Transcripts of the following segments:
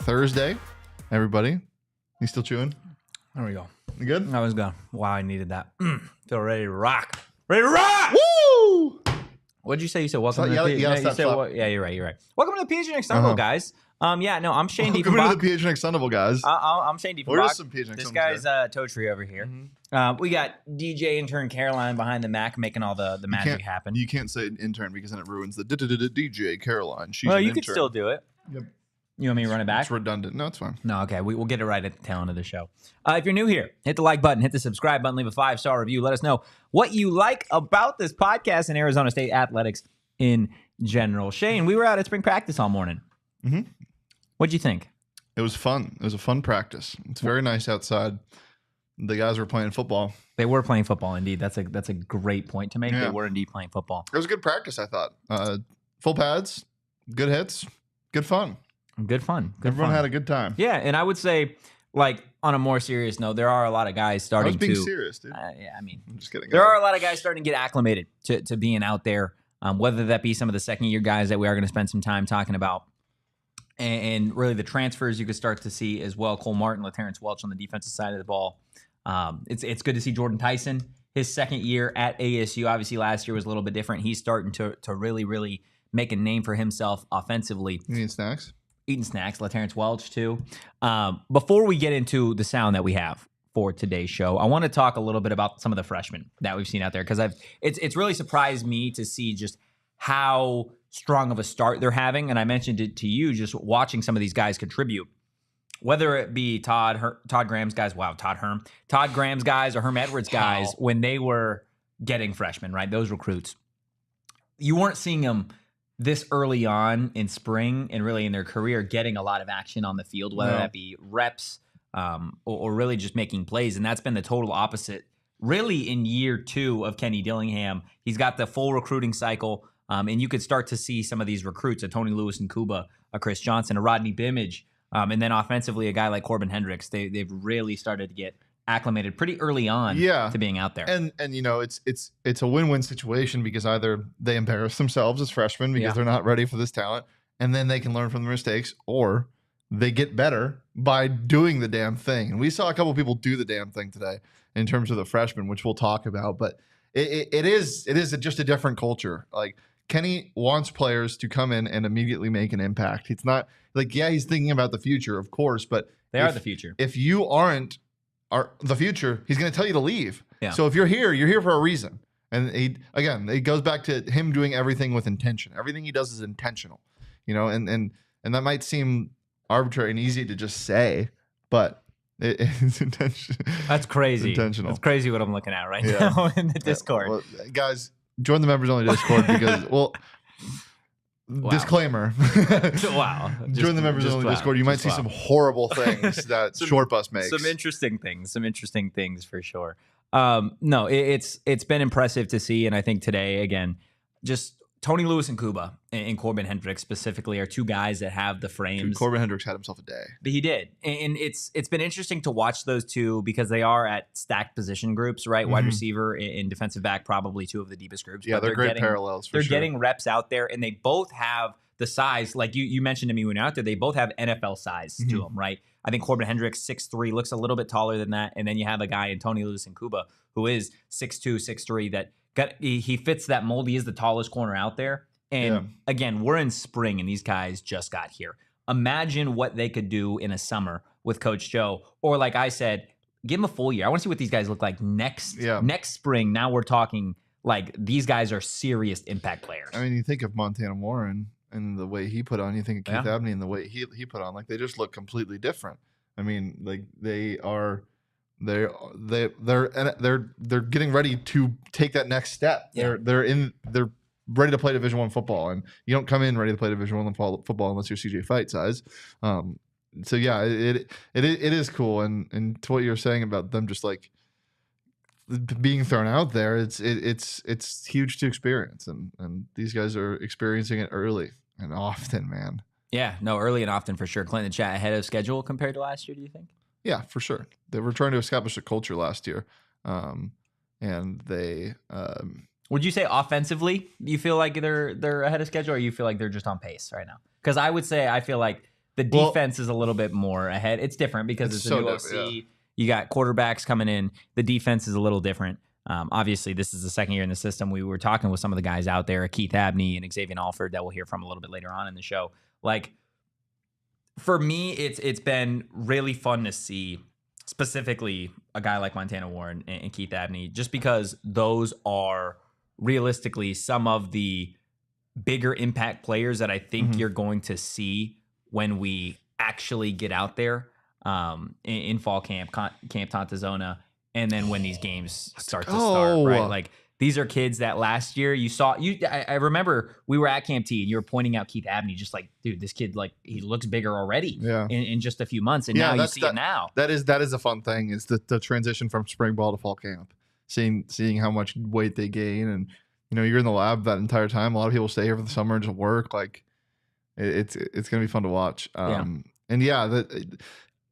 Thursday, everybody. You still chewing? There we go. You good? I was gone. Wow, I needed that. Feel ready to rock. Ready to rock! Woo! What'd you say? You said welcome to the Yeah, you're right. Welcome to the PHNX Sun Devils, guys. I'm Shane Dieffenbach. Welcome to the PHNX Sun Devils, guys. I'm Shane Dieffenbach. Where's some PHNX This Sun guy's Devils? Totri over here. We got DJ intern Caroline behind the Mac making all the magic happen. You can't say intern because then it ruins the DJ Caroline. She's well, an you intern. can still do it. Yep. You want me to run it back? It's redundant. No, it's fine. No, okay. We'll get it right at the tail end of the show. If you're new here, hit the like button, hit the subscribe button, leave a 5-star review. Let us know what you like about this podcast and Arizona State athletics in general. Shane, we were out at spring practice all morning. Mm-hmm. What'd you think? It was fun. It was a fun practice. It's very nice outside. The guys were playing football. They were playing football, indeed. That's a great point to make. Yeah. They were indeed playing football. It was a good practice, I thought. Full pads, good hits, good fun. Good fun. Everyone had a good time. Yeah, and I would say, like, on a more serious note, there are a lot of guys starting to... I was being serious, dude. Yeah, I mean... I'm just kidding. There are a lot of guys starting to get acclimated to being out there, whether that be some of the second-year guys that we are going to spend some time talking about, and really the transfers you could start to see as well. Cole Martin, LaTerrence Welch on the defensive side of the ball. It's good to see Jordan Tyson, his second year at ASU. Obviously, last year was a little bit different. He's starting to really, really make a name for himself offensively. You need snacks? Eating snacks, LaTerrence Welch too. Before we get into the sound that we have for today's show, I want to talk a little bit about some of the freshmen that we've seen out there, because it's really surprised me to see just how strong of a start they're having. And I mentioned it to you, just watching some of these guys contribute, whether it be Todd Graham's guys, Todd Graham's guys or Herm Edwards guys, when they were getting freshmen, right? Those recruits, you weren't seeing them this early on in spring and really in their career getting a lot of action on the field, whether that be reps or really just making plays. And that's been the total opposite really in year 2 of Kenny Dillingham. He's got the full recruiting cycle, and you could start to see some of these recruits, a Tony Lewis Nkuba, a Chris Johnson, a Rodney Bimage, and then offensively a guy like Corbin Hendricks. They've really started to get acclimated pretty early on to being out there. And you know, it's a win-win situation, because either they embarrass themselves as freshmen because they're not ready for this talent, and then they can learn from their mistakes, or they get better by doing the damn thing. And we saw a couple people do the damn thing today in terms of the freshmen, which we'll talk about, but it is just a different culture. Like, Kenny wants players to come in and immediately make an impact. It's not like, he's thinking about the future, of course, but they are the future. If you aren't the future, he's going to tell you to leave. Yeah. So if you're here for a reason. And it goes back to him doing everything with intention. Everything he does is intentional, you know, and that might seem arbitrary and easy to just say, but it's intentional. That's crazy. It's intentional. That's crazy what I'm looking at right now in the Discord. Well, guys, join the members only Discord because, disclaimer. Wow. Join the members only Discord. You might see some horrible things that Short Bus makes. Some interesting things for sure. No, it's been impressive to see, and I think today, again, just Tony Lewis and Nkuba and Corbin Hendricks specifically are two guys that have the frames. Dude, Corbin Hendricks had himself a day. He did. And it's been interesting to watch those two because they are at stacked position groups, right? Wide receiver and defensive back, probably two of the deepest groups. Yeah, they're great parallels for sure. They're They're getting reps out there, and they both have the size. Like you mentioned to me when you're out there, they both have NFL size to them, right? I think Corbin Hendricks, 6'3", looks a little bit taller than that. And then you have a guy in Tony Lewis and Nkuba who is 6'2", 6'3", that he fits that mold. He is the tallest corner out there. And again, we're in spring, and these guys just got here. Imagine what they could do in a summer with Coach Joe. Or like I said, give them a full year. I want to see what these guys look like next spring. Now we're talking like these guys are serious impact players. I mean, you think of Montana Warren and the way he put on. You think of Keith Abney and the way he put on. Like they just look completely different. I mean, like they're getting ready to take that next step. They're ready to play Division I football, and you don't come in ready to play Division I football unless you're CJ Fight size. So yeah, it is cool, and to what you were saying about them just like being thrown out there, it's huge to experience, and these guys are experiencing it early and often, man. Yeah, no, early and often for sure. Clint, the chat ahead of schedule compared to last year, do you think? Yeah, for sure. They were trying to establish a culture last year, and they. Would you say offensively, you feel like they're ahead of schedule, or you feel like they're just on pace right now? Because I would say I feel like the defense is a little bit more ahead. It's different because it's a new OC. Yeah. You got quarterbacks coming in. The defense is a little different. Obviously, this is the second year in the system. We were talking with some of the guys out there, Keith Abney and Xavion Alford, that we'll hear from a little bit later on in the show. Like, for me, it's been really fun to see specifically a guy like Montana Warren and Keith Abney, just because those are realistically some of the bigger impact players that I think you're going to see when we actually get out there in fall camp Tantazona, and then when these games start, right? Like, these are kids that last year I remember we were at Camp T and you were pointing out Keith Abney, just like, dude, this kid, like, he looks bigger already in just a few months. And now you see it now. That is a fun thing, is the transition from spring ball to fall camp, seeing how much weight they gain. And, you know, you're in the lab that entire time. A lot of people stay here for the summer and just work. Like, it's going to be fun to watch. And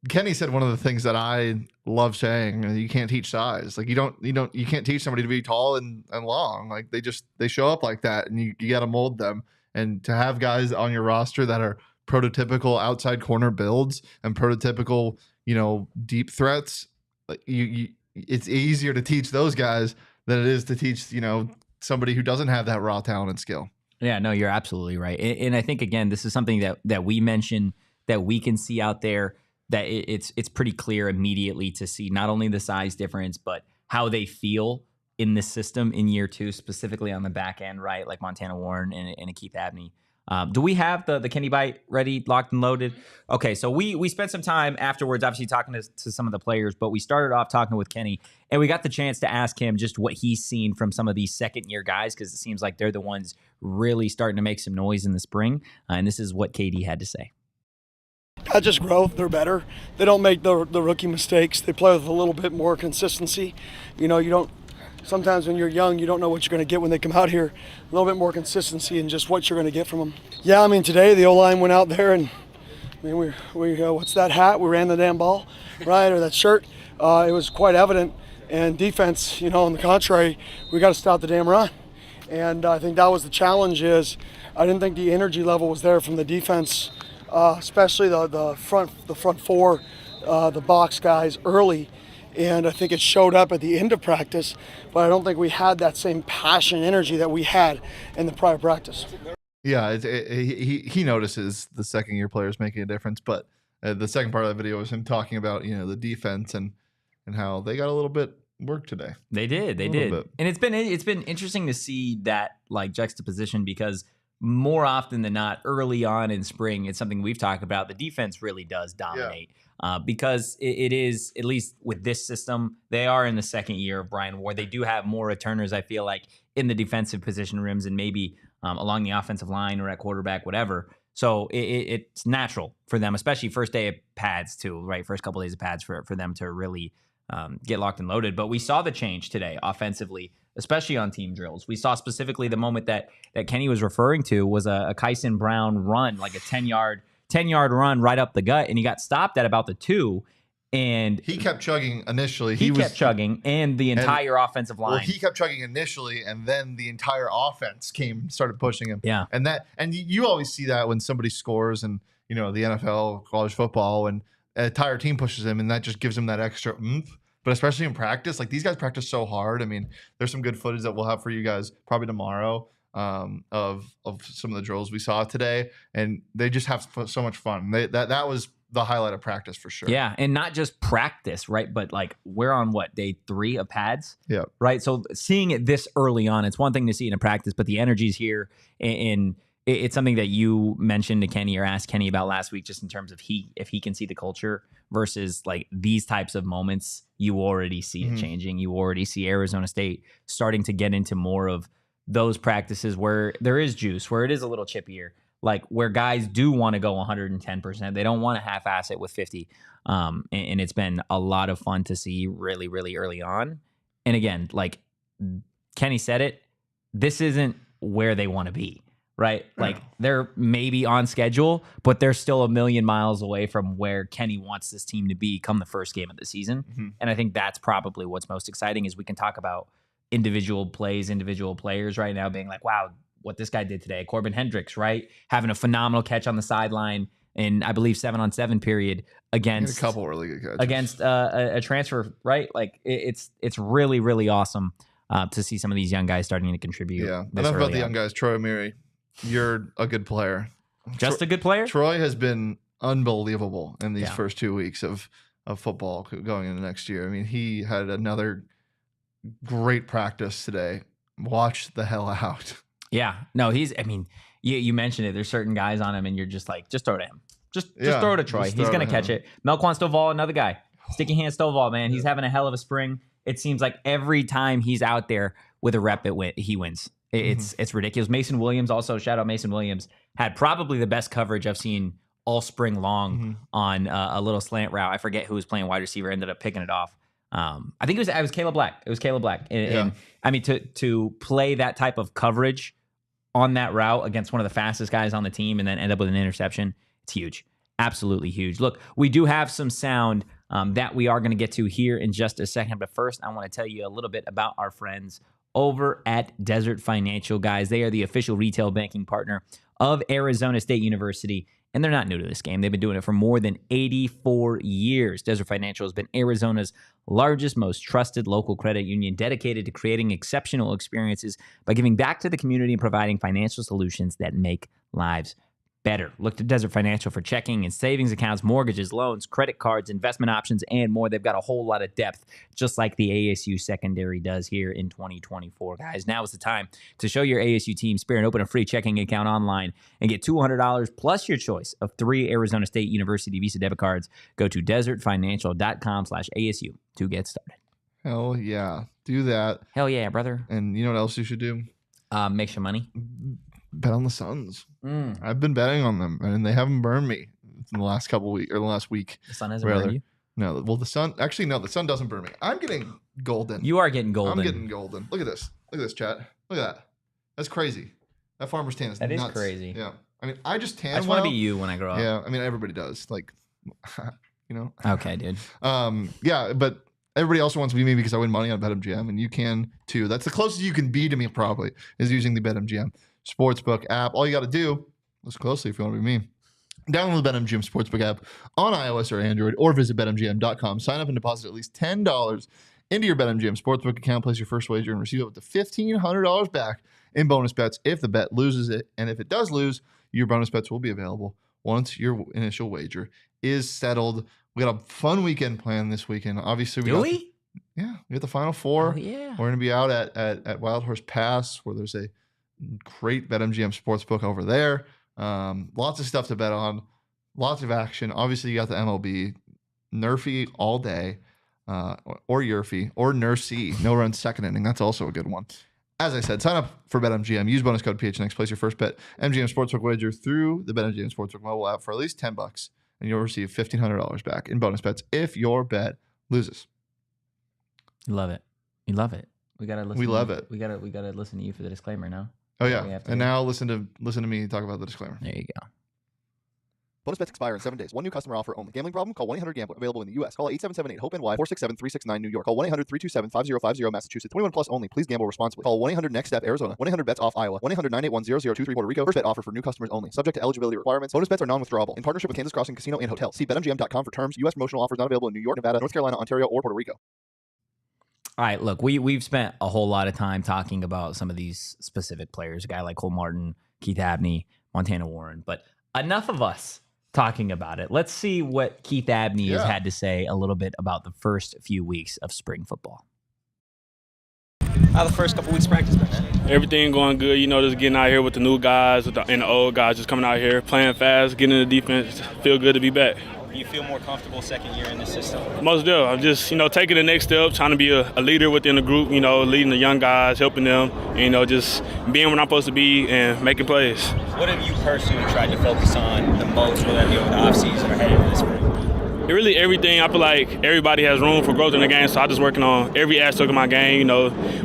Kenny said one of the things that I love saying: you can't teach size. Like, you can't teach somebody to be tall and long. Like, they show up like that, and you got to mold them. And to have guys on your roster that are prototypical outside corner builds and prototypical, you know, deep threats, like it's easier to teach those guys than it is to teach, you know, somebody who doesn't have that raw talent and skill. Yeah, no, you're absolutely right. And I think, again, this is something that we mentioned that we can see out there, that it's pretty clear immediately to see not only the size difference, but how they feel in this system in year two, specifically on the back end, right? Like Montana Warren and Keith Abney. Do we have the Kenny Bite ready, locked and loaded? Okay, so we spent some time afterwards, obviously talking to some of the players, but we started off talking with Kenny, and we got the chance to ask him just what he's seen from some of these second-year guys, because it seems like they're the ones really starting to make some noise in the spring. And this is what KD had to say. Not just growth, they're better. They don't make the rookie mistakes. They play with a little bit more consistency. You know, sometimes when you're young, you don't know what you're going to get when they come out here. A little bit more consistency in just what you're going to get from them. Yeah, I mean, today the O-line went out there, and I mean, we what's that hat? We ran the damn ball, right? Or that shirt. It was quite evident. And defense, you know, on the contrary, we got to stop the damn run. And I think that was the challenge. Is I didn't think the energy level was there from the defense. Especially the front four, the box guys early, and I think it showed up at the end of practice, but I don't think we had that same passion and energy that we had in the prior practice. Yeah, he notices the second year players making a difference, but the second part of the video was him talking about, you know, the defense and how they got a little bit work today. They did, and it's been interesting to see that, like, juxtaposition, because more often than not, early on in spring, it's something we've talked about. The defense really does dominate because it is, at least with this system, they are in the second year of Brian Ward. They do have more returners, I feel like, in the defensive position rooms and maybe along the offensive line or at quarterback, whatever. So it's natural for them, especially first day of pads too, right? First couple of days of pads for them to really get locked and loaded. But we saw the change today offensively, especially on team drills. We saw specifically the moment that Kenny was referring to was a Kyson Brown run, like a 10-yard run right up the gut, and he got stopped at about the 2. And he kept chugging initially. He kept chugging, and the entire offensive line. Well, he kept chugging initially, and then the entire offense started pushing him. Yeah, and you always see that when somebody scores, and you know, the NFL, college football, and an entire team pushes him, and that just gives him that extra oomph. But especially in practice, like, these guys practice so hard. I mean, there's some good footage that we'll have for you guys probably tomorrow of some of the drills we saw today, and they just have so much fun. That was the highlight of practice for sure. Yeah, and not just practice, right? But like, we're on day 3 of pads. Yeah. Right. So seeing it this early on, it's one thing to see it in practice, but the energy's here, and it's something that you mentioned to Kenny or asked Kenny about last week, just in terms of if he can see the culture versus like these types of moments. You already see it changing. You already see Arizona State starting to get into more of those practices where there is juice, where it is a little chippier, like where guys do want to go 110%. They don't want to half-ass it with 50. And it's been a lot of fun to see really, really early on. And again, like Kenny said it, this isn't where they want to be, right? Like they're maybe on schedule, but they're still a million miles away from where Kenny wants this team to be come the first game of the season. And I think that's probably what's most exciting is we can talk about individual plays, individual players right now being like, wow, what this guy did today. Corbin Hendricks, right? Having a phenomenal catch on the sideline in, I believe, 7-on-7 period against a couple really good catches against a transfer, right? Like it's really, really awesome to see some of these young guys starting to contribute. Yeah. Enough about the young guys. Troy Amiri, you're a good player. Just a good player? Troy has been unbelievable in these first 2 weeks of football going into next year. I mean, he had another great practice today. Watch the hell out. Yeah. No, you mentioned it. There's certain guys on him, and you're just like, just throw to him. Just throw to Troy. He's going to catch it. Melquan Stovall, another guy. Sticky hand Stovall, man. He's having a hell of a spring. It seems like every time he's out there with a rep, he wins. It's ridiculous. Mason Williams, also, shout out Mason Williams, had probably the best coverage I've seen all spring long on a little slant route. I forget who was playing wide receiver, ended up picking it off. I think it was Caleb Black. It was Caleb Black. And I mean, to play that type of coverage on that route against one of the fastest guys on the team and then end up with an interception, it's huge. Absolutely huge. Look, we do have some sound that we are going to get to here in just a second. But first, I want to tell you a little bit about our friends over at Desert Financial, guys. They are the official retail banking partner of Arizona State University. And they're not new to this game. They've been doing it for more than 84 years. Desert Financial has been Arizona's largest, most trusted local credit union, dedicated to creating exceptional experiences by giving back to the community and providing financial solutions that make lives better. Look to Desert Financial for checking and savings accounts, mortgages, loans, credit cards, investment options, and more. They've got a whole lot of depth, just like the ASU secondary does here in 2024. Guys, now is the time to show your ASU team spirit and open a free checking account online and get $200 plus your choice of 3 Arizona State University Visa debit cards. Go to desertfinancial.com/ASU to get started. Hell yeah. Do that. Hell yeah, brother. And you know what else you should do? Make some money. Bet on the Suns. I've been betting on them, and they haven't burned me in the last couple weeks, or the last week. The Sun hasn't burned you? No. Well, the Sun doesn't burn me. I'm getting golden. You are getting golden. I'm getting golden. Look at this. Look at this, chat. Look at that. That's crazy. That farmer's tan is nuts. That is crazy. Yeah. I mean, I just tan. I just want to be you when I grow up. Yeah. I mean, everybody does. Like, you know. Okay, dude. Yeah, but everybody also wants to be me because I win money on BetMGM, and you can too. That's the closest you can be to me, probably, is using the BetMGM Sportsbook app. All you got to do, listen closely if you want to be me, download the BetMGM Sportsbook app on iOS or Android, or visit BetMGM.com. Sign up and deposit at least $10 into your BetMGM Sportsbook account. Place your first wager and receive up to $1,500 back in bonus bets if the bet loses it. And if it does lose, your bonus bets will be available once your initial wager is settled. We got a fun weekend planned this weekend. Obviously, we got the Final Four. Oh, yeah. We're going to be out at Wild Horse Pass, where there's a great BetMGM Sportsbook over there. Lots of stuff to bet on. Lots of action. Obviously, you got the MLB. Nerfy all day. Or Yerfy. Or Nursey. No run second inning. That's also a good one. As I said, sign up for BetMGM. Use bonus code PHNX. Place your first bet MGM Sportsbook wager through the BetMGM Sportsbook mobile app for at least $10, and you'll receive $1,500 back in bonus bets if your bet loses. You love it. You love it. We gotta listen. We love it. We gotta listen to you for the disclaimer now. Oh yeah, and now listen to me talk about the disclaimer. There you go. Bonus bets expire in 7 days. One new customer offer only. Gambling problem? Call 1-800-GAMBLER. Available in the U.S. Call 877-8-HOPE-NY 467-369 New York. Call 1-800-327-5050 Massachusetts. 21 plus only. Please gamble responsibly. Call 1-800-NEXT-STEP Arizona. 1-800-BETS-OFF Iowa. 1-800-981-0023 Puerto Rico. First bet offer for new customers only. Subject to eligibility requirements. Bonus bets are non-withdrawable. In partnership with Kansas Crossing Casino and Hotel. See BetMGM.com for terms. U.S. promotional offers not available in New York, Nevada, North Carolina, Ontario, or Puerto Rico. All right, look, we've spent a whole lot of time talking about some of these specific players, a guy like Cole Martin, Keith Abney, Montana Warren, but enough of us talking about it. Let's see what Keith Abney has had to say a little bit about the first few weeks of spring football. How the first couple weeks practice been, man? Everything going good. You know, just getting out here with the new guys and the old guys just coming out here, playing fast, getting in the defense. Feel good to be back. Do you feel more comfortable second year in this system? Most do. I'm just, taking the next step, trying to be a leader within the group, leading the young guys, helping them, and, just being where I'm supposed to be and making plays. What have you personally tried to focus on the most, whether that be over the offseason or heading into the spring? Really everything. I feel like everybody has room for growth in the game, so I'm just working on every aspect of my game,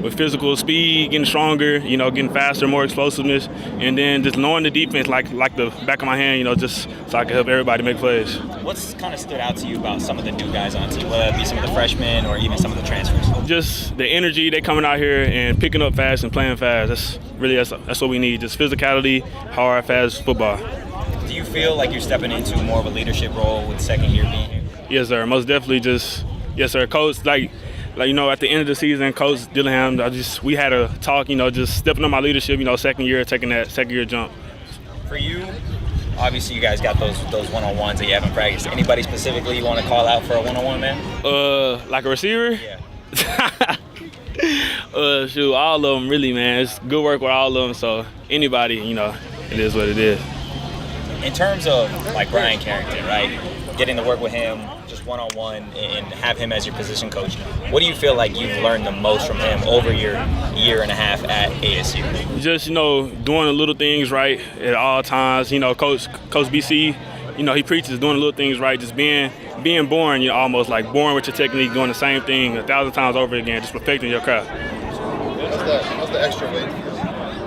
with physical speed, getting stronger, getting faster, more explosiveness, and then just knowing the defense like the back of my hand, just so I can help everybody make plays. What's kind of stood out to you about some of the new guys on the team, whether it be some of the freshmen or even some of the transfers? Just the energy, they coming out here and picking up fast and playing fast. That's what we need, just physicality, hard, fast football. Do you feel like you're stepping into more of a leadership role with second year being here? Yes, sir. Most definitely. Yes, sir. Coach, at the end of the season, Coach Dillingham, we had a talk, just stepping up my leadership, second year, taking that second year jump. For you, obviously you guys got those one-on-ones that you haven't practiced. Anybody specifically you want to call out for a one-on-one, man? Like a receiver? Yeah. Shoot, all of them really, man. It's good work with all of them, so anybody, it is what it is. In terms of, Brian Carrington, right? Getting to work with him just one-on-one and have him as your position coach, what do you feel like you've learned the most from him over your year and a half at ASU? Just, doing the little things right at all times. Coach BC, he preaches doing the little things right, just being born, almost like born with your technique, doing the same thing 1,000 times over again, just perfecting your craft. How's the extra weight?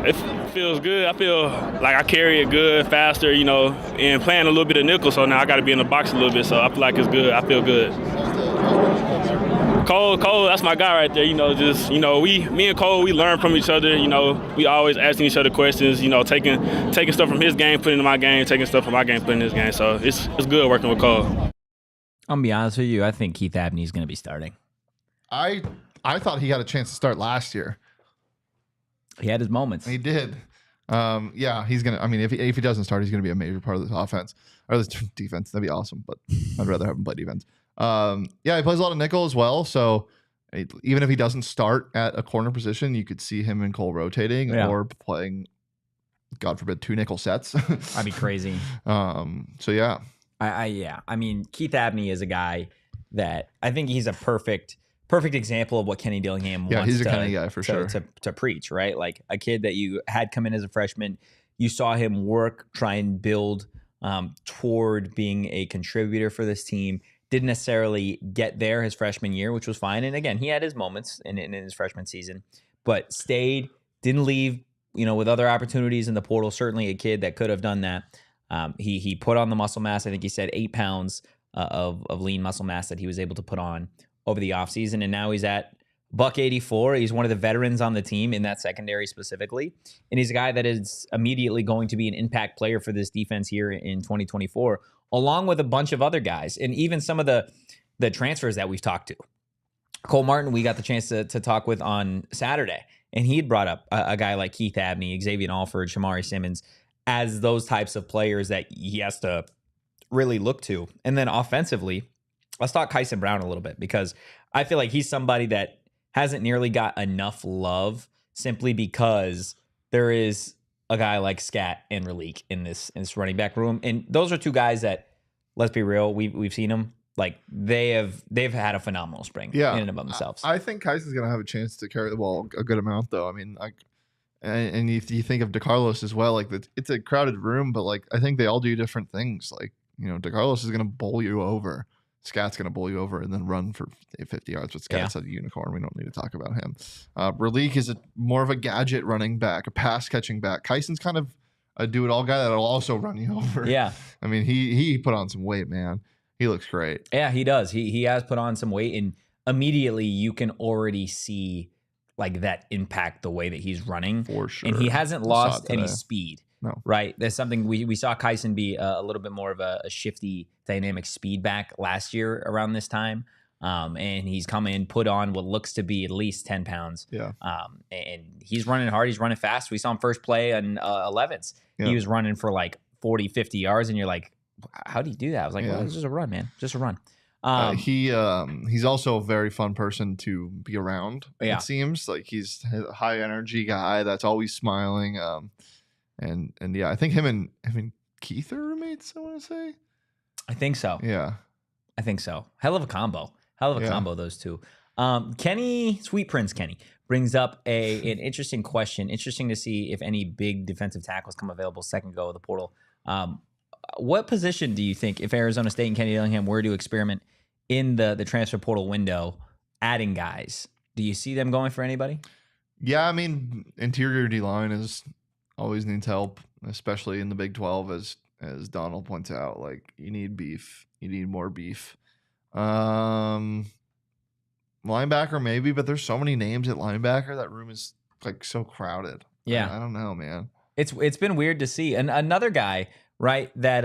It feels good. I feel like I carry it good, faster, and playing a little bit of nickel, so now I got to be in the box a little bit, so I feel like it's good. I feel good. Cole, that's my guy right there. Me and Cole, we learn from each other. We always asking each other questions. Taking stuff from his game, putting in my game, taking stuff from my game, putting in his game. So it's good working with Cole. I'm gonna be honest with you. I think Keith Abney is gonna be starting. I thought he had a chance to start last year. He had his moments. He did. Yeah, he's gonna. I mean, if he doesn't start, he's gonna be a major part of this offense or this defense. That'd be awesome. But I'd rather have him play defense. Yeah, he plays a lot of nickel as well. So even if he doesn't start at a corner position, you could see him and Cole rotating or playing, God forbid, 2 nickel sets. That'd be crazy. So yeah, I mean, Keith Abney is a guy that I think he's a perfect example of what Kenny Dillingham wants. Yeah, he's a Kenny guy for sure. To preach, right? Like a kid that you had come in as a freshman, you saw him work, try and build toward being a contributor for this team. Didn't necessarily get there his freshman year, which was fine. And again, he had his moments in his freshman season, but stayed, didn't leave, with other opportunities in the portal. Certainly a kid that could have done that. He put on the muscle mass. I think he said 8 pounds of lean muscle mass that he was able to put on over the offseason, and now he's at $184. He's one of the veterans on the team in that secondary specifically, and he's a guy that is immediately going to be an impact player for this defense here in 2024, along with a bunch of other guys, and even some of the transfers that we've talked to. Cole Martin, we got the chance to talk with on Saturday, and he had brought up a guy like Keith Abney, Xavion Alford, Shamari Simmons, as those types of players that he has to really look to. And then offensively, let's talk Kyson Brown a little bit, because I feel like he's somebody that hasn't nearly got enough love simply because there is a guy like Scat and Raleek in this running back room. And those are 2 guys that, let's be real, we've seen them. Like they've had a phenomenal spring in and of themselves. I think Kyson's going to have a chance to carry the ball a good amount, though. I mean, and if you think of DeCarlos as well, like it's a crowded room, but like I think they all do different things. Like, DeCarlos is going to bowl you over. Scat's going to bowl you over and then run for 50 yards. But Scat's a unicorn. We don't need to talk about him. Raleek is more of a gadget running back, a pass catching back. Kyson's kind of a do-it-all guy that'll also run you over. Yeah. I mean, he put on some weight, man. He looks great. Yeah, he does. He has put on some weight, and immediately you can already see like that impact the way that he's running. For sure. And he hasn't lost any speed. No. Right? There's something we saw Kyson be a little bit more of a shifty, dynamic speed back last year around this time. And he's come in, put on what looks to be at least 10 pounds. Yeah. And he's running hard. He's running fast. We saw him first play on 11s. Yeah. He was running for like 40, 50 yards. And you're like, how do you do that? I was like, well, it's just a run, man. Just a run. He's also a very fun person to be around. Yeah. It seems like he's a high energy guy that's always smiling. And yeah, I think him and Keith are roommates, I want to say. I think so. Yeah. I think so. Hell of a combo. Combo, those two. Kenny, Sweet Prince Kenny, brings up an interesting question. Interesting to see if any big defensive tackles come available second go of the portal. What position do you think, if Arizona State and Kenny Dillingham were to experiment in the transfer portal window, adding guys, do you see them going for anybody? Yeah, I mean, interior D-line always needs help, especially in the Big 12, as Donald points out. Like, you need beef. You need more beef. Linebacker maybe, but there's so many names at linebacker. That room is like so crowded. Yeah. I don't know, man. It's been weird to see. And another guy, right, that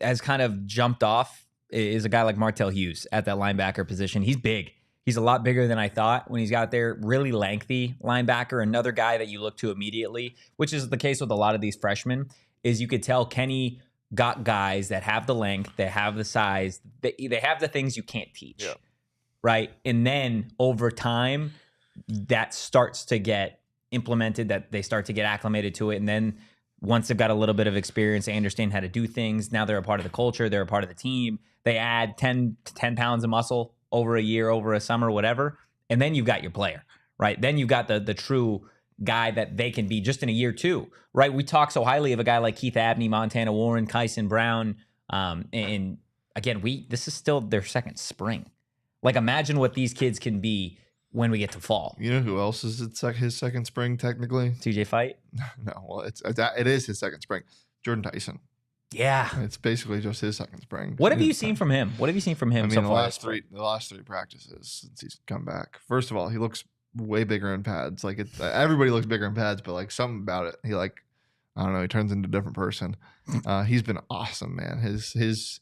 has kind of jumped off is a guy like Martell Hughes at that linebacker position. He's big. He's a lot bigger than I thought when he's got there. Really lengthy linebacker. Another guy that you look to immediately, which is the case with a lot of these freshmen, is you could tell Kenny got guys that have the length, they have the size, they have the things you can't teach, right? And then over time, that starts to get implemented, that they start to get acclimated to it. And then once they've got a little bit of experience, they understand how to do things. Now they're a part of the culture, they're a part of the team. They add 10 pounds of muscle over a year, over a summer, whatever. And then you've got your player, right? Then you've got the true guy that they can be just in a year too, right? We talk so highly of a guy like Keith Abney, Montana Warren, Kyson Brown. And again, this is still their second spring. Like, imagine what these kids can be when we get to fall. You know who else is his second spring technically? TJ Fight? No, well, it is his second spring. Jordan Tyson. Yeah, it's basically just his second spring. What have you seen from him? I mean, so the last three practices since he's come back. First of all, he looks way bigger in pads. Like, everybody looks bigger in pads, but like something about it, he I don't know, he turns into a different person. He's been awesome, man. His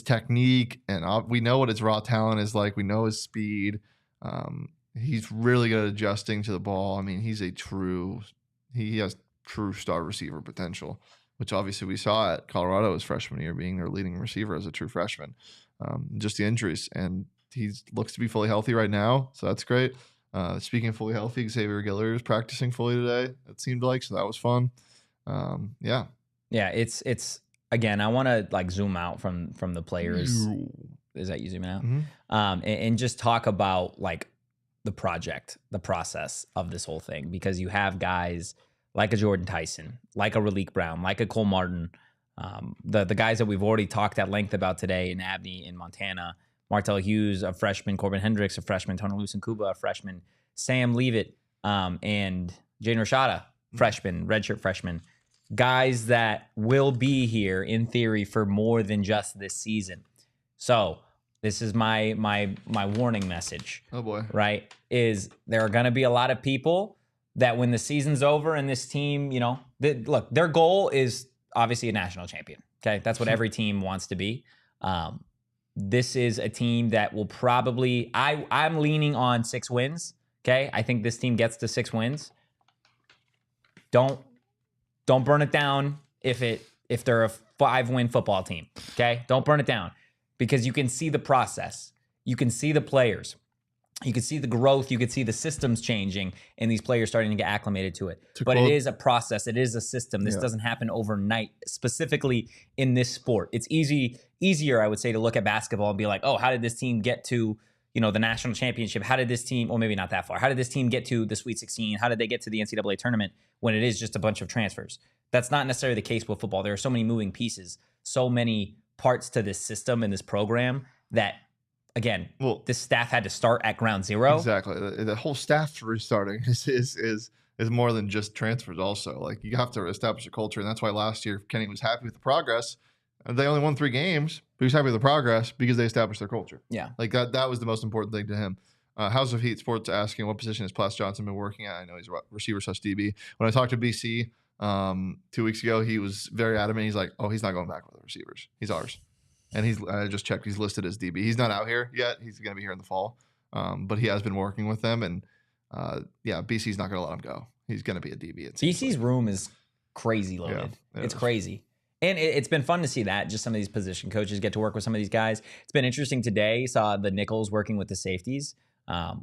technique, and we know what his raw talent is like. We know his speed. He's really good at adjusting to the ball. I mean, he has true star receiver potential, which obviously we saw at Colorado his freshman year, being their leading receiver as a true freshman. Just the injuries, and he looks to be fully healthy right now, so that's great. Speaking of fully healthy, Xavier Giller is practicing fully today, it seemed like, so that was fun. Yeah, it's again, I want to like zoom out from the players. Is that you zooming out? Mm-hmm. And just talk about like the project, the process of this whole thing, because you have guys like a Jordan Tyson, like a Raleek Brown, like a Cole Martin, the guys that we've already talked at length about today in Abney, in Montana, Martell Hughes, a freshman, Corbin Hendricks, a freshman, Tony Nkuba, a freshman, Sam Leavitt, and Jaden Rashada, freshman, redshirt freshman, guys that will be here in theory for more than just this season. So this is my warning message. Oh boy. Right? Is there are going to be a lot of people that when the season's over and this team, look, their goal is obviously a national champion. Okay. That's what every team wants to be. This is a team that will probably, I'm leaning on 6 wins. Okay. I think this team gets to 6 wins. Don't burn it down if they're a 5-win football team. Okay. Don't burn it down, because you can see the process. You can see the players. You can see the growth. You can see the systems changing and these players starting to get acclimated to it. But it is a process. It is a system. This doesn't happen overnight, specifically in this sport. It's easier, I would say, to look at basketball and be like, oh, how did this team get to, the national championship? How did this team, or maybe not that far, how did this team get to the Sweet 16? How did they get to the NCAA tournament when it is just a bunch of transfers? That's not necessarily the case with football. There are so many moving pieces, so many parts to this system and this program that, again, this staff had to start at ground zero. Exactly. The whole staff restarting is more than just transfers also. Like, you have to establish a culture, and that's why last year Kenny was happy with the progress. They only won 3 games, but he was happy with the progress because they established their culture. Yeah. Like, that was the most important thing to him. House of Heat Sports asking, what position has Plas Johnson been working at? I know he's a receiver/DB. When I talked to BC 2 weeks ago, he was very adamant. He's like, oh, he's not going back with the receivers. He's ours. And I just checked, he's listed as DB. He's not out here yet. He's going to be here in the fall. But he has been working with them. And BC's not going to let him go. He's going to be a DB. BC's room is crazy loaded. Yeah, it's crazy. And it's been fun to see that. Just some of these position coaches get to work with some of these guys. It's been interesting today. Saw the nickels working with the safeties.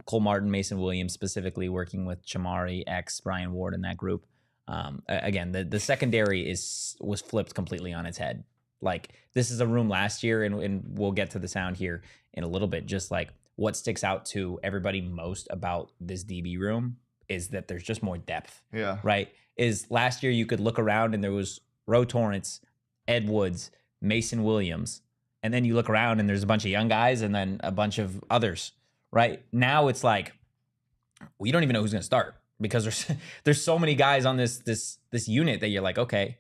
Cole Martin, Mason Williams specifically working with Chamari, X, Brian Ward in that group. Again, the secondary was flipped completely on its head. Like, this is a room last year, and we'll get to the sound here in a little bit. Just like what sticks out to everybody most about this DB room is that there's just more depth. Yeah. Right? Is last year you could look around and there was Ro Torrance, Ed Woods, Mason Williams, and then you look around and there's a bunch of young guys and then a bunch of others, right? Now it's like, we don't even know who's going to start because there's so many guys on this unit that you're like, okay,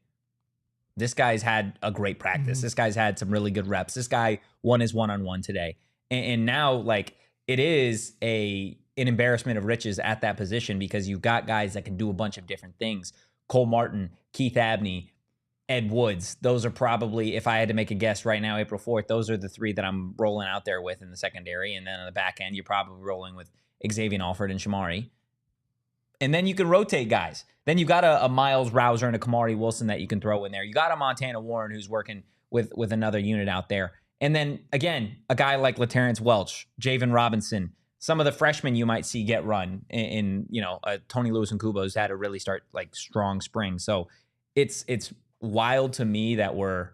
this guy's had a great practice. This guy's had some really good reps. This guy won his one-on-one today. And now, like, it is an embarrassment of riches at that position because you've got guys that can do a bunch of different things. Cole Martin, Keith Abney, Ed Woods, those are probably, if I had to make a guess right now, April 4th, those are the three that I'm rolling out there with in the secondary. And then on the back end, you're probably rolling with Xavion Alford and Chamari. And then you can rotate guys. Then you got a Miles Rouser and a Kamari Wilson that you can throw in there. You got a Montana Warren who's working with another unit out there. And then, again, a guy like LaTerrence Welch, Javen Robinson, some of the freshmen you might see get run in Tony Lewis and Nkuba, who's had to really start like strong spring. So it's wild to me that we're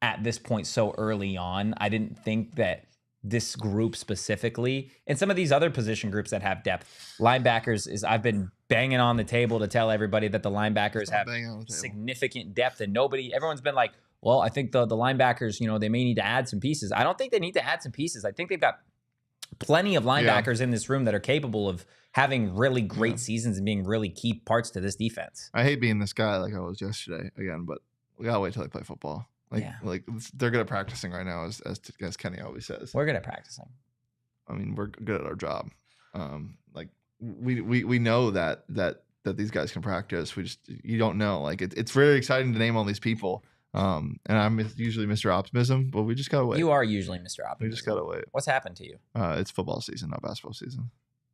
at this point so early on. I didn't think that this group specifically, and some of these other position groups that have depth, linebackers is, I've been banging on the table to tell everybody that the linebackers have significant depth, and everyone's been like, well, I think the linebackers, they may need to add some pieces. I don't think they need to add some pieces. I think they've got plenty of linebackers in this room that are capable of having really great seasons and being really key parts to this defense. I hate being this guy like I was yesterday again, but we gotta wait till they play football. Like they're good at practicing right now, as Kenny always says. We're good at practicing. I mean, we're good at our job. Like we know that these guys can practice. You don't know. Like it's very exciting to name all these people. And I'm usually Mr. Optimism, but we just gotta wait. You are usually Mr. Optimism. We just gotta wait. What's happened to you? It's football season, not basketball season.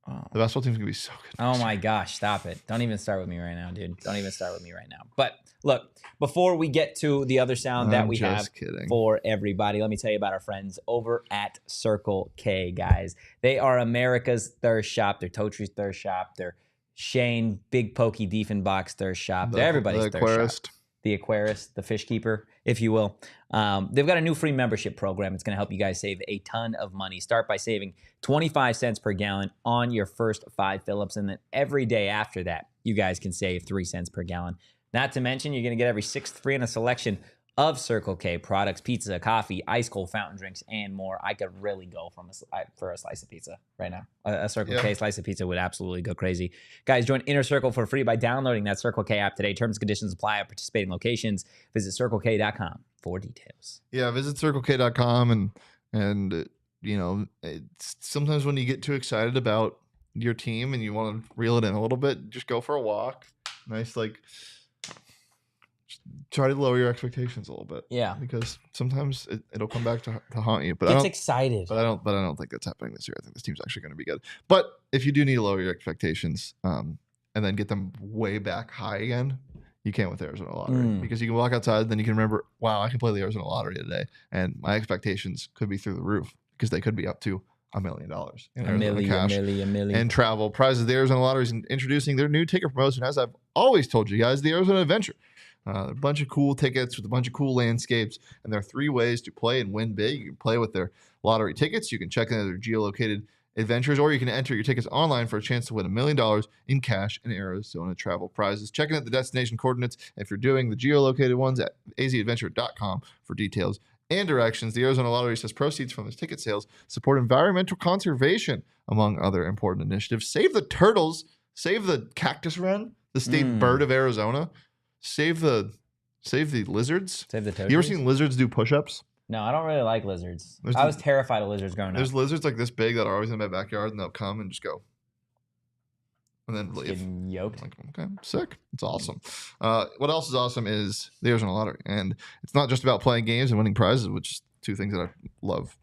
Oh. The basketball team's gonna be so good. Oh my gosh, stop it. Don't even start with me right now, dude. Don't even start with me right now. But look, before we get to the other sound that we have for everybody, let me tell you about our friends over at Circle K, guys. They are America's thirst shop. They're Totri's thirst shop. They're Shane Big Pokey Dieffenbach's thirst shop. They're everybody's thirst shop. The aquarist, the fish keeper, if you will. They've got a new free membership program. It's going to help you guys save a ton of money. Start by saving 25 cents per gallon on your first 5 fill-ups, and then every day after that, you guys can save 3 cents per gallon. Not to mention, you're going to get every 6th free in a selection of Circle K products, pizza, coffee, ice cold fountain drinks, and more. I could really go for a slice of pizza right now. A Circle K slice of pizza would absolutely go crazy. Guys, join Inner Circle for free by downloading that Circle K app today. Terms and conditions apply at participating locations. Visit CircleK.com for details. Yeah, visit CircleK.com and it's sometimes when you get too excited about your team and you want to reel it in a little bit, just go for a walk. Nice, try to lower your expectations a little bit. Yeah, because sometimes it'll come back to haunt you. But it's excited. But I don't think that's happening this year. I think this team's actually going to be good. But if you do need to lower your expectations, and then get them way back high again, you can with Arizona Lottery because you can walk outside, then you can remember, wow, I can play the Arizona Lottery today, and my expectations could be through the roof because they could be up to $1 million in Arizona cash and travel prizes. The Arizona Lottery is introducing their new ticket promotion, as I've always told you guys, the Arizona Adventure. A bunch of cool tickets with a bunch of cool landscapes, and there are 3 ways to play and win big. You can play with their lottery tickets. You can check into their geolocated adventures, or you can enter your tickets online for a chance to win $1 million in cash and Arizona travel prizes. Check in at the destination coordinates if you're doing the geolocated ones at azadventure.com for details and directions. The Arizona Lottery says proceeds from its ticket sales support environmental conservation, among other important initiatives. Save the turtles, save the cactus wren, the state bird of Arizona. Save the lizards. Save the Totri. You ever seen lizards do push-ups? No, I don't really like lizards. I was terrified of lizards growing up. There's lizards like this big that are always in my backyard, and they'll come and just go. And then leave. Getting yoked. Like, okay, sick. It's awesome. What else is awesome is the Arizona Lottery. And it's not just about playing games and winning prizes, which is 2 things that I love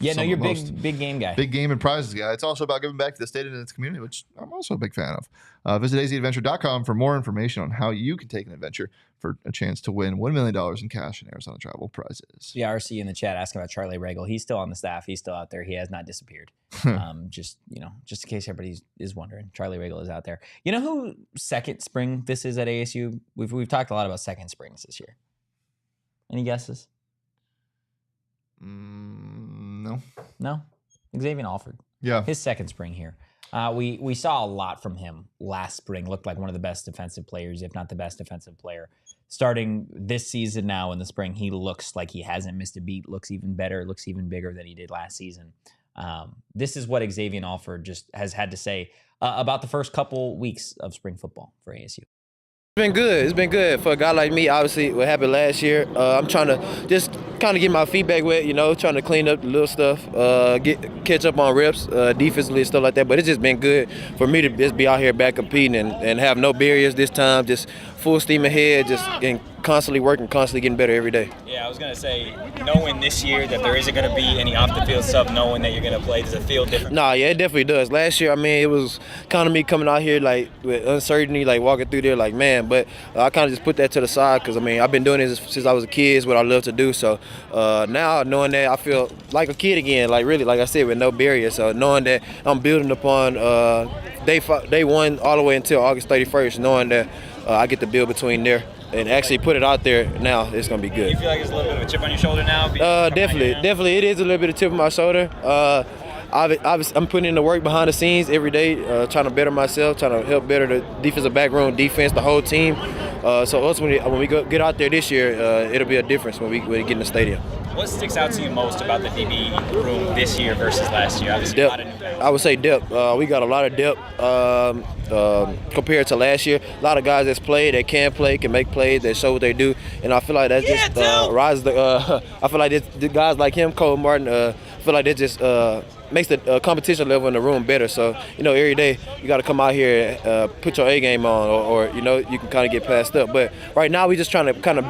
Yeah, no, some you're of the most big game guy. big game and prizes guy. It's also about giving back to the state and its community, which I'm also a big fan of. Visit azadventure.com for more information on how you can take an adventure for a chance to win $1 million in cash and Arizona travel prizes. Yeah, RC in the chat asking about Charlie Regal. He's still on the staff. He's still out there. He has not disappeared. Just in case everybody is wondering, Charlie Regal is out there. You know who second spring this is at ASU? We've talked a lot about second springs this year. Any guesses? No. Xavion Alford. Yeah. His second spring here. We saw a lot from him last spring. Looked like one of the best defensive players, if not the best defensive player. Starting this season now in the spring, he looks like he hasn't missed a beat. Looks even better. Looks even bigger than he did last season. This is what Xavion Alford just has had to say about the first couple weeks of spring football for ASU. It's been good for a guy like me. Obviously, what happened last year, I'm trying to just kind of get my feedback wet, trying to clean up the little stuff, catch up on reps, defensively and stuff like that. But it's just been good for me to just be out here back competing and have no barriers this time, just full steam ahead, just constantly working, constantly getting better every day. Yeah, I was going to say, knowing this year that there isn't going to be any off-the-field stuff, knowing that you're going to play, does it feel different? Nah, yeah, it definitely does. Last year, it was kind of me coming out here, with uncertainty, walking through there, man. But I kind of just put that to the side because, I've been doing this since I was a kid. It's what I love to do. So now, knowing that, I feel like a kid again, really, like I said, with no barrier. So knowing that I'm building upon day one all the way until August 31st, knowing that I get to build between there and actually put it out there now, it's going to be good. You feel like it's a little bit of a chip on your shoulder now? Definitely. It is a little bit of chip on my shoulder. I'm putting in the work behind the scenes every day, trying to better myself, trying to help better the defensive backroom defense, the whole team. So ultimately, when we get out there this year, it'll be a difference when we get in the stadium. What sticks out to you most about the DB room this year versus last year? Obviously, depth. A lot of new guys. I would say depth. We got a lot of depth compared to last year. A lot of guys that's played, that can play, can make plays, that show what they do, and I feel like that just rises the. I feel like the guys like him, Cole Martin, I feel like that just makes the competition level in the room better. So every day you got to come out here and put your A game on, or you can kind of get passed up. But right now we just trying to kind of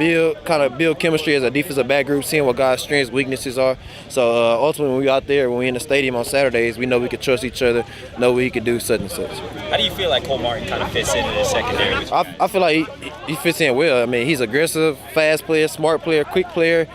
build chemistry as a defensive back group, seeing what guys' strengths, weaknesses are. So ultimately, when we out there, when we in the stadium on Saturdays, we know we can trust each other, know we can do such and such. How do you feel like Cole Martin kind of fits into the secondary? I feel like he fits in well. He's aggressive, fast player, smart player, quick player.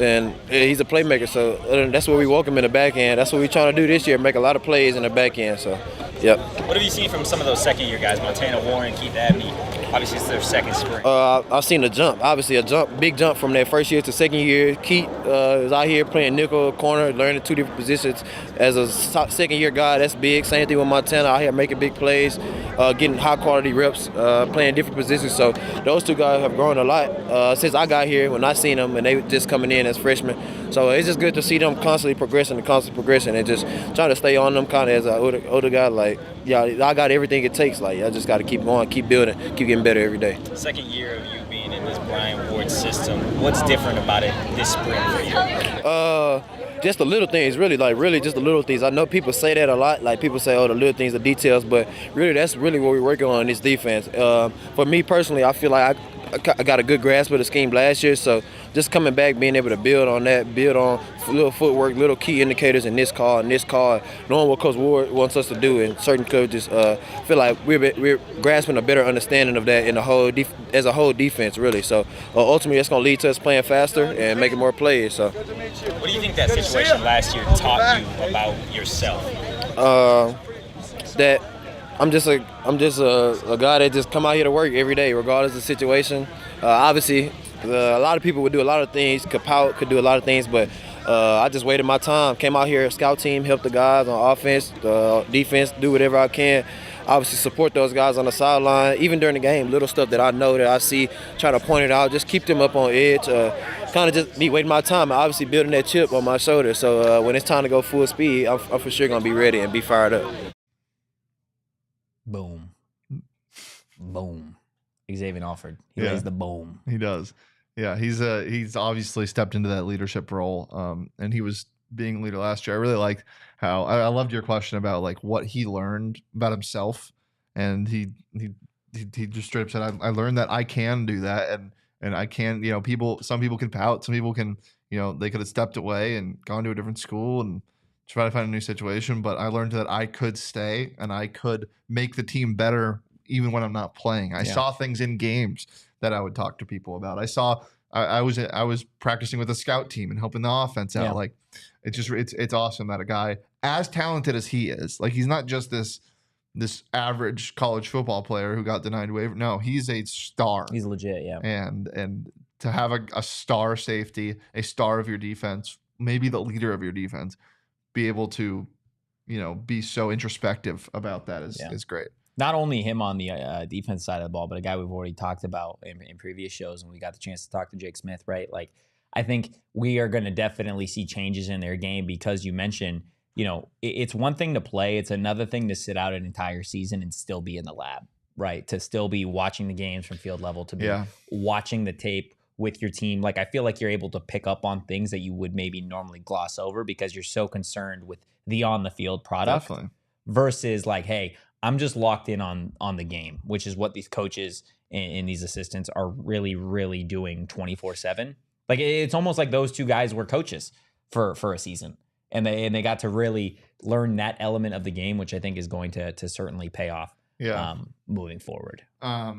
And he's a playmaker, so that's what we welcome in the back end. That's what we're trying to do this year, make a lot of plays in the back end. So, yep. What have you seen from some of those second-year guys, Montana Warren, Keith Abney? Obviously, it's their second spring. I've seen a jump. Obviously, big jump from that first year to second year. Keith is out here playing nickel, corner, learning two different positions. As a second-year guy, that's big. Same thing with Montana, out here making big plays, getting high-quality reps, playing different positions. So those two guys have grown a lot since I got here when I seen them, and they were just coming in as freshmen. So it's just good to see them constantly progressing, and just trying to stay on them kind of as an older guy. I got everything it takes. I just got to keep going, keep building, keep getting better every day. Second year of you being in this Brian Ward system, what's different about it this spring for you? Just the little things, really just the little things. I know people say that a lot, people say, the little things, the details, but really that's really what we're working on in this defense. For me personally, I feel like I got a good grasp of the scheme last year, so just coming back, being able to build on that, build on little footwork, little key indicators in this call, knowing what Coach Ward wants us to do, and certain coaches feel like we're grasping a better understanding of that in the whole as a whole defense, really. So ultimately, that's going to lead to us playing faster and making more plays. So, what do you think that situation last year taught you about yourself? That I'm just a guy that just come out here to work every day, regardless of the situation. Obviously, a lot of people would do a lot of things, could do a lot of things, but I just waited my time. Came out here, scout team, help the guys on offense, defense, do whatever I can. Obviously, support those guys on the sideline, even during the game. Little stuff that I know that I see, try to point it out, just keep them up on edge. Kind of just be waiting my time, obviously building that chip on my shoulder. So when it's time to go full speed, I'm for sure gonna be ready and be fired up. Boom. Xavion Alford. He lays the boom. He does. Yeah, he's obviously stepped into that leadership role, and he was being leader last year. I really liked how I loved your question about what he learned about himself, and he just straight up said, I learned that I can do that, and I can, some people can pout, some people can they could have stepped away and gone to a different school and try to find a new situation. But I learned that I could stay and I could make the team better even when I'm not playing. I saw things in games that I would talk to people about. I was practicing with a scout team and helping the offense out. Like it's awesome that a guy as talented as he is, like he's not just this average college football player who got denied waiver. No, he's a star. He's legit, yeah. And to have a star safety, a star of your defense, maybe the leader of your defense, be able to, be so introspective about that is great. Not only him on the defense side of the ball, but a guy we've already talked about in previous shows when we got the chance to talk to Jake Smith, right? Like, I think we are going to definitely see changes in their game because you mentioned, it's one thing to play. It's another thing to sit out an entire season and still be in the lab, right? To still be watching the games from field level, to be watching the tape with your team. Like, I feel like you're able to pick up on things that you would maybe normally gloss over because you're so concerned with the on the field product. Definitely. Versus like, hey, I'm just locked in on the game, which is what these coaches and these assistants are really, really doing 24/7. Like, it's almost like those two guys were coaches for a season, and they got to really learn that element of the game, which I think is going to certainly pay off. Moving forward. I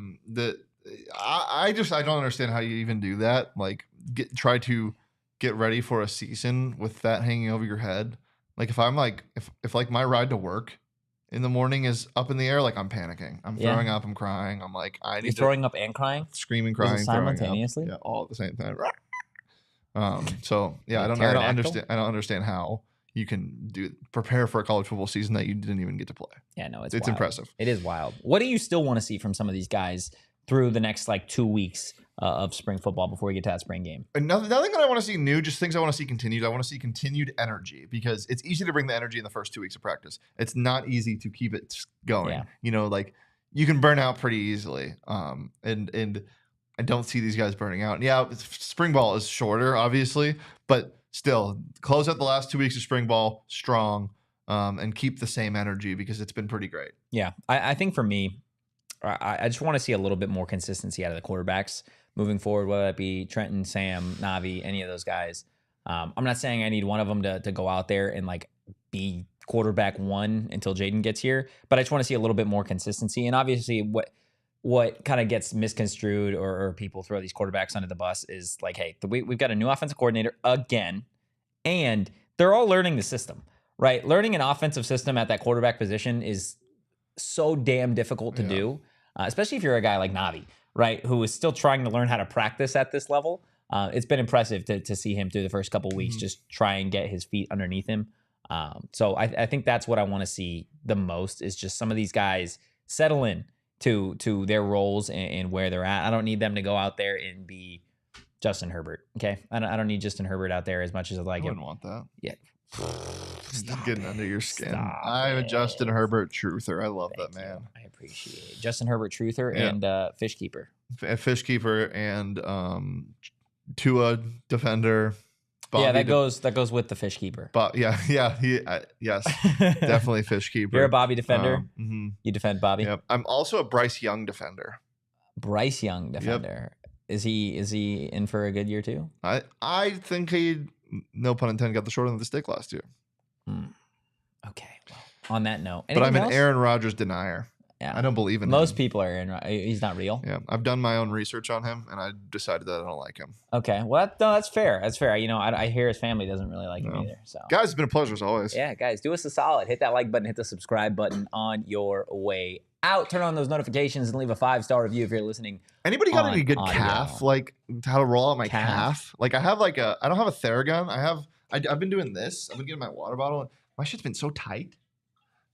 don't understand how you even do that. Like, try to get ready for a season with that hanging over your head. Like, if I'm like, if like my ride to work in the morning is up in the air, like I'm panicking. I'm throwing up. I'm crying. I'm like, You're throwing up and crying? Screaming, crying, simultaneously? Yeah, all at the same time. I don't understand how you can prepare for a college football season that you didn't even get to play. Yeah, no, it's wild. Impressive. It is wild. What do you still want to see from some of these guys through the next 2 weeks of spring football before we get to that spring game? Nothing that I want to see new, just things I want to see continued. I want to see continued energy because it's easy to bring the energy in the first 2 weeks of practice. It's not easy to keep it going. Yeah. You can burn out pretty easily. And I don't see these guys burning out. Yeah, spring ball is shorter, obviously, but still close out the last 2 weeks of spring ball strong and keep the same energy because it's been pretty great. Yeah, I think for me, I just want to see a little bit more consistency out of the quarterbacks moving forward, whether that be Trenton, Sam, Navi, any of those guys. I'm not saying I need one of them to go out there and be quarterback one until Jaden gets here, but I just want to see a little bit more consistency. And obviously what kind of gets misconstrued or people throw these quarterbacks under the bus is like, hey, we've got a new offensive coordinator again, and they're all learning the system, right? Learning an offensive system at that quarterback position is so damn difficult to do, especially if you're a guy like Navi, right, who is still trying to learn how to practice at this level. It's been impressive to see him through the first couple of weeks just try and get his feet underneath him. So I think that's what I want to see the most is just some of these guys settle in to their roles and where they're at. I don't need them to go out there and be Justin Herbert, okay? I don't need Justin Herbert out there as much as I like him. I wouldn't want that. Yeah. Stop getting under your skin. I'm a Justin Herbert truther. I love that man. I appreciate it. Justin Herbert truther and fish keeper. Fish keeper and Tua defender. Bobby that goes with the fish keeper. But yes, definitely fish keeper. You're a Bobby defender. You defend Bobby. Yep. I'm also a Bryce Young defender. Bryce Young defender. Yep. Is he in for a good year too? I think he, no pun intended, got the short end of the stick last year. Okay. Well, on that note, but I'm an Aaron Rodgers denier. Yeah, I don't believe in him. Most people are Aaron. He's not real. Yeah, I've done my own research on him, and I decided that I don't like him. Okay, well, that's fair. That's fair. I hear his family doesn't really like him either. So, guys, it's been a pleasure as always. Yeah, guys, do us a solid. Hit that like button, hit the subscribe button on your way out. Turn on those notifications and leave a 5-star review if you're listening. Anybody got any good calf? Like how to roll out my calf? Like I don't have a Theragun. I've been doing this. I've been getting my water bottle. My shit's been so tight.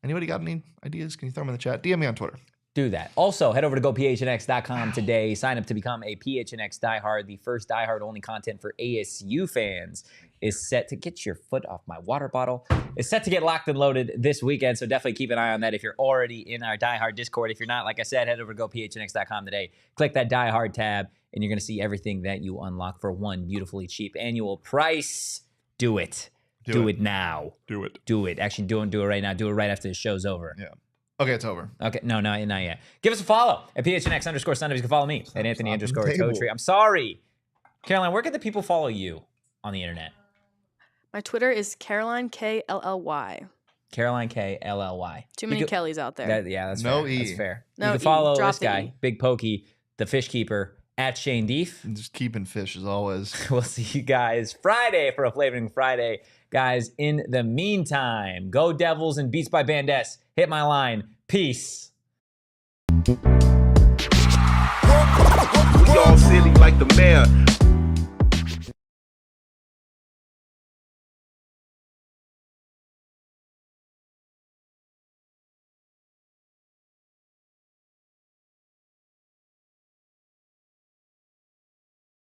Anybody got any ideas? Can you throw them in the chat? DM me on Twitter. Do that. Also, head over to gophnx.com today. Sign up to become a PHNX diehard. The first diehard only content for ASU fans is set to get your foot off my water bottle. It's set to get locked and loaded this weekend, so definitely keep an eye on that if you're already in our diehard Discord. If you're not, like I said, head over to gophnx.com today. Click that diehard tab, and you're going to see everything that you unlock for one beautifully cheap annual price. Do it. Do it now. Do it. Do it. Actually, do it right now. Do it right after the show's over. Yeah. Okay, it's over. Okay, no, not yet. Give us a follow at PHNX_Sun Devils. You can follow me at Anthony_Totri. I'm sorry. Caroline, where can the people follow you on the internet? My Twitter is Caroline KLLY. Caroline KLLY. Too many Kellys out there. That's No fair. E. That's fair. No You can E. follow Drop this the guy, E. Big Pokey, the fish keeper, at Shane Deef. Just keeping fish as always. We'll see you guys Friday for a Flavoring Friday. Guys, in the meantime, go Devils and Beats by Bandes. Hit my line. Peace. We all silly like the mayor.